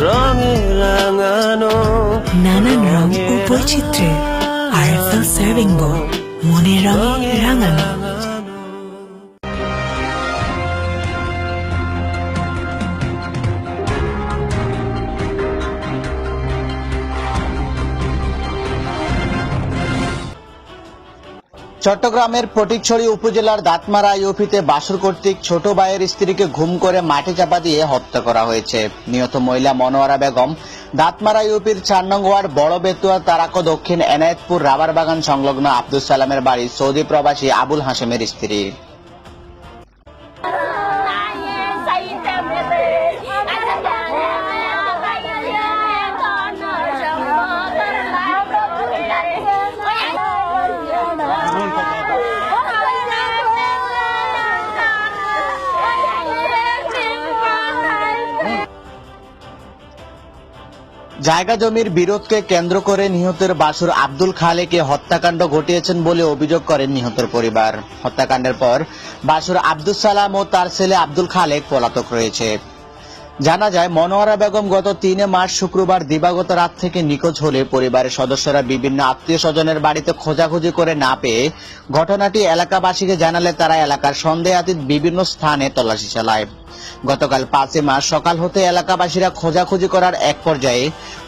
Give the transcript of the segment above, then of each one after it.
রঙে রাঙানো নানান রং ও বৈচিত্র্যের আরএফএল সার্ভিং বোর্ড, মনের রঙে রাঙানো। চট্টগ্রামের ফটিকছড়ি উপজেলার দাঁতমারা ইউপিতে বাসুর কর্তৃক ছোট ভাইয়ের স্ত্রীকে ঘুম করে মাটি চাপা দিয়ে হত্যা করা হয়েছে। নিহত মহিলা মনোয়ারা বেগম দাঁতমারা ইউপির 4 নং ওয়ার্ড বড় বেতুয়া তারাকো দক্ষিণ এনায়েতপুর রাবার বাগান সংলগ্ন আব্দুল সালামের বাড়ি সৌদি প্রবাসী আবুল হাশেমের স্ত্রী। জায়গা জমির বিরোধকে কেন্দ্র করে নিহতের বাসুর আব্দুল খালেককে হত্যাকাণ্ড ঘটিয়েছেন বলে অভিযোগ করেন নিহতের পরিবার। হত্যাকাণ্ডের পর বাসুর আব্দুল সালাম ও তার ছেলে আব্দুল খালেক পলাতক রয়েছে। জানা যায়, মনোয়ারা বেগম গত 3 মার্চ শুক্রবার দিবাগত রাত থেকে নিখোঁজ হলে পরিবারের সদস্যরা বিভিন্ন আত্মীয় স্বজনের বাড়িতে খোঁজাখুঁজি করে না পেয়ে ঘটনাটি এলাকাবাসীকে জানালে তারা এলাকার সন্দেহাতীত বিভিন্ন স্থানে তল্লাশি চালায়। গতকাল 5 মার্চ সকাল হতে এলাকাবাসীরা খোঁজাখুঁজি করার এক পর্যায়ে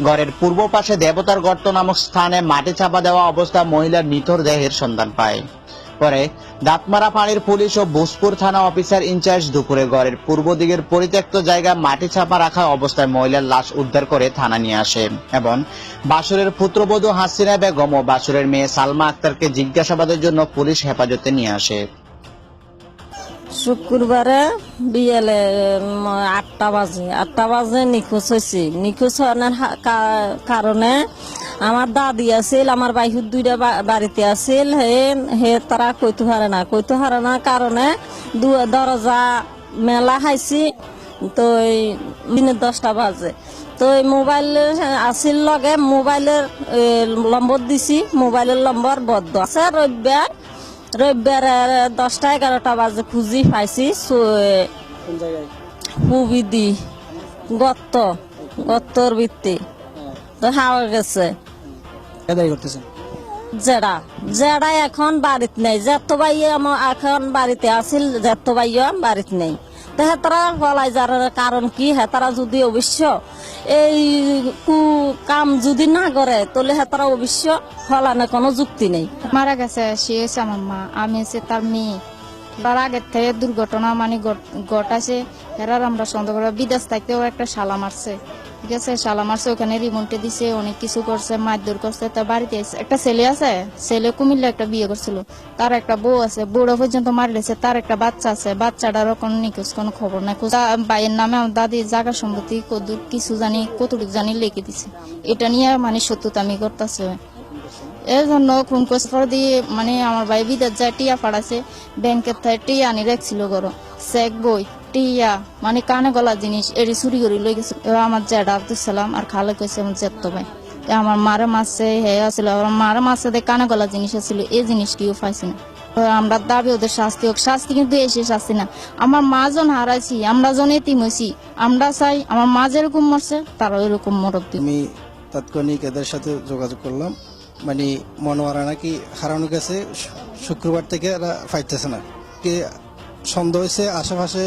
ঘরের পূর্ব পাশে দেবতার গর্ত নামক স্থানে মাটি চাপা দেওয়া অবস্থা মহিলার নিথর দেহের সন্ধান পায়। পরে দাঁতমারা ফাঁড়ির পুলিশ ও ভোজপুর থানা অফিসার ইনচার্জ দুপুরে ঘরের পূর্ব দিকের পরিত্যক্ত জায়গায় মাটি চাপা রাখা অবস্থায় মহিলার লাশ উদ্ধার করে থানা নিয়ে আসে এবং বাসুরের পুত্রবধূ হাসিনা বেগম ও বাসুরের মেয়ে সালমা আক্তারকে জিজ্ঞাসাবাদের জন্য পুলিশ হেফাজতে নিয়ে আসে। শুক্রবারে বিয়েলে 8টা বাজে নিখোঁজ হয়েছে। নিখোঁজ হওয়ার কারণে আমার দাদি আছিল, আমার বাইহুর 2টা বাড়িতে আছিল। হে তারা কইতে পারে না কারণে দরজা মেলা খাইছি। তো দিনের 10টা বাজে তো মোবাইল আছিল লগে, মোবাইলের নম্বর দিছি, মোবাইলের নম্বর বদ্ধ আছে। রবিবার 10টা-11টা বাজে খুঁজি পাইছি হুবিদি গত্তর ভিত্তি তো হাওয়া গেছে। জেডা এখন বাড়িতে নেই, যেত ভাই এখন বাড়িতে আছিল, যেত ভাইও বাড়িতে নেই। তো হেতারা ফলাই যাওয়ার কারণ কি? হেতারা যদি অবশ্য এই কাম যদি না করে তাহলে হেতারা অবশ্য ফলানোর কোনো যুক্তি নেই। মারা গেছে, সে হয়েছে আমার মা, আমি হচ্ছে তার মেয়ে। তার আগের থেকে দুর্ঘটনা মানে ঘটাছে। হেরার আমরা সন্দেহ করে বিদেশ থাকতেও একটা শালা মারছে, ঠিক আছে, শালা মারছে, ওখানে রিমোটে দিছে, অনেক কিছু করছে, মারধর করছে। তার বাড়িতে একটা ছেলে আছে, ছেলে কুমিল্লা একটা বিয়ে করছিল, তার একটা বউ আছে, বউরা পর্যন্ত মারি লেছে, তার একটা বাচ্চা আছে, বাচ্চাটারও কোনো নিখোঁজ কোনো খবর নাই। ভাইয়ের নামে আমার দাদি জায়গা সম্পত্তি কিছু জানি কতটুকু জানি লিখে দিছে। এটা নিয়ে মানে সত্যতা আমি করতেছে। এর জন্য খুন করে দিয়ে মানে আমার ভাই বিদেশ যায়, টিয়া পাড়াছে, ব্যাংকের থেকে টিয়া আনি রাখছিল গরো, চেক বই, টিয়া মানে কানে গলা জিনিস এটি চুরি করে লই গেছে। আমার জ্যাঠা আব্দুল সালাম আর খালে কইছে আমার জ্যাঠ ভাই। আমার মারে মাসে হে আসছিল, আমার মারে মাসে কানে গলা জিনিস আছিল, এই জিনিস কেউ পাইছে না। আমরা দাবি ওদের শাস্তি হোক, শাস্তি কিন্তু এসে শাস্তি না। আমার মা জন হারাইছি, আমরা জন এতিম হয়েছি, আমরা চাই আমার মা যেরকম মরছে তারা ওইরকম মরক। আমি তাৎক্ষণিক এদের সাথে যোগাযোগ করলাম, মানে মনোয়ারা নাকি হারানো গেছে, শুক্রবার থেকে এরা পাইতেছে না। সন্দেহ হয়েছে আশেপাশে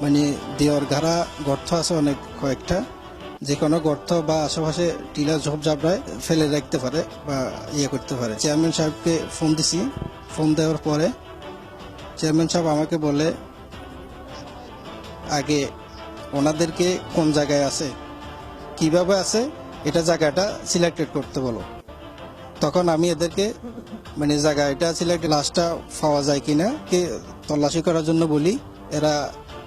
মানে দেওয়ার ঘাড়া গর্ত আছে অনেক কয়েকটা, যে কোনো গর্ত বা আশেপাশে টিলা ঝোপ ঝাপড়ায় ফেলে রাখতে পারে বা করতে পারে। চেয়ারম্যান সাহেবকে ফোন দিছি, ফোন দেওয়ার পরে চেয়ারম্যান সাহেব আমাকে বলে আগে ওনাদেরকে কোন জায়গায় আছে, কিভাবে আছে, এটা জায়গাটা সিলেক্টেড করতে বলো। তখন আমি এদেরকে মানে জায়গাটা সিলেক্ট লাশটা পাওয়া যায় কিনা কে তল্লাশি করার জন্য বলি। এরা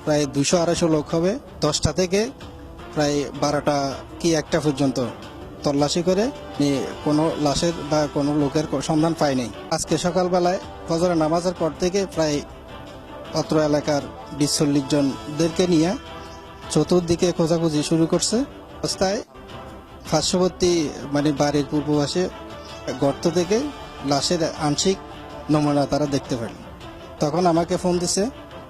প্রায় 200-250 লোক হবে, 10টা থেকে প্রায় 12টা কি 1টা পর্যন্ত তল্লাশি করে কোনো লাশের বা কোনো লোকের সন্ধান পায় নাই। আজকে সকালবেলায় ফজরের নামাজের পর থেকে প্রায় অত্র এলাকার 20-40 জনদেরকে নিয়ে চতুর্দিকে খোঁজাখুঁজি শুরু করছে। অবস্থায় পার্শ্ববর্তী মানে বাড়ির পূর্ব পাশে গর্ত থেকে লাশের আংশিক নমুনা তারা দেখতে পারে। তখন আমাকে ফোন দিছে,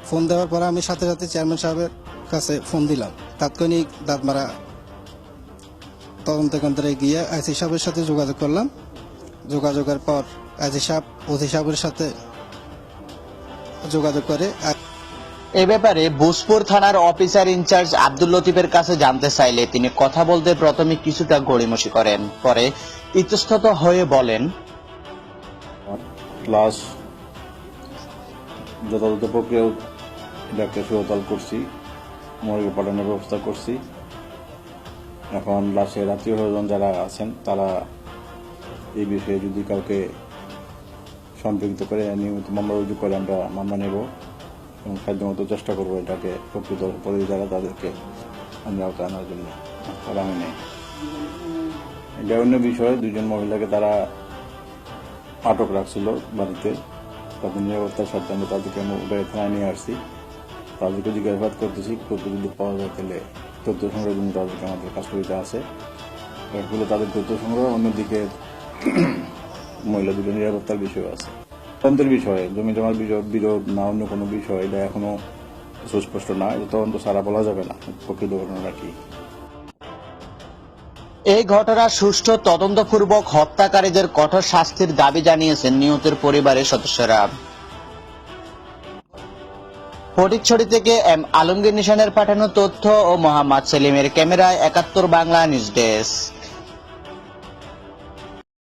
ফোন দেওয়ার পরে আমি সাথে সাথে চেয়ারম্যান সাহেবের কাছে ফোন দিলাম। তাৎক্ষণিক দাঁতমারা তদন্ত কেন্দ্রে গিয়ে আইসি সাহেবের সাথে যোগাযোগ করলাম। যোগাযোগের পর আইসি সাহেব ওসি সাহেবের সাথে যোগাযোগ করে এ ব্যাপারে ভূজপুর থানার অফিসার ইনচার্জ আব্দুল লতিফের কাছে জানতে চাইলে তিনি কথা বলতে প্রথমে কিছুটা গড়িমসি করেন, পরে ইতস্তত হয়ে বলেন, লাশ যথাযথ প্রক্রিয়া এটাকে সুরতাল করছি, মর্গে পাঠানোর ব্যবস্থা করছি। এখন লাশের আত্মীয় স্বজন যারা আছেন তারা এই বিষয়ে যদি কাউকে সম্পৃক্ত করে নিয়মিত মামলা রুজু করে আমরা মামলা নেব এবং সাধ্যমতো চেষ্টা করবো এটাকে প্রকৃত অপরাধী যারা তাদেরকে আমরা আওতায় আনার জন্য। তারা আমি নেই, এটা অন্য বিষয়। 2 জন মহিলাকে তারা আটক রাখছিল বাড়িতে, তাদের নিরাপত্তার স্বার্থে আমরা তাদেরকে থানায় নিয়ে আসছি। তাদেরকে জিজ্ঞাসাবাদ করতেছি, তথ্য যদি পাওয়া যায় তাহলে তথ্য সংগ্রহের জন্য তাদেরকে আমাদের কাস্টডিতে আছে। এগুলো তাদের তথ্য সংগ্রহ, অন্যদিকে মহিলা দুটো নিরাপত্তার বিষয় আছে। তদন্তের বিষয়ে জমি জমার বিরোধ না অন্য কোনো বিষয়, এটা এখনো সুস্পষ্ট না। এটা তদন্ত সারা বলা যাবে না প্রকৃত ঘটনাটা কি। এই ঘটনা সুষ্ঠু তদন্তপূর্বক হত্যাকারীদের কঠোর শাস্তির দাবি জানিয়েছেন নিহতের পরিবারের সদস্যরা। ফটিকছড়ি থেকে এম আলমগীর নিশানের পাঠানো তথ্য ও মোহাম্মদ সেলিমের ক্যামেরায় ৭১ বাংলা নিউজ ডেস্ক।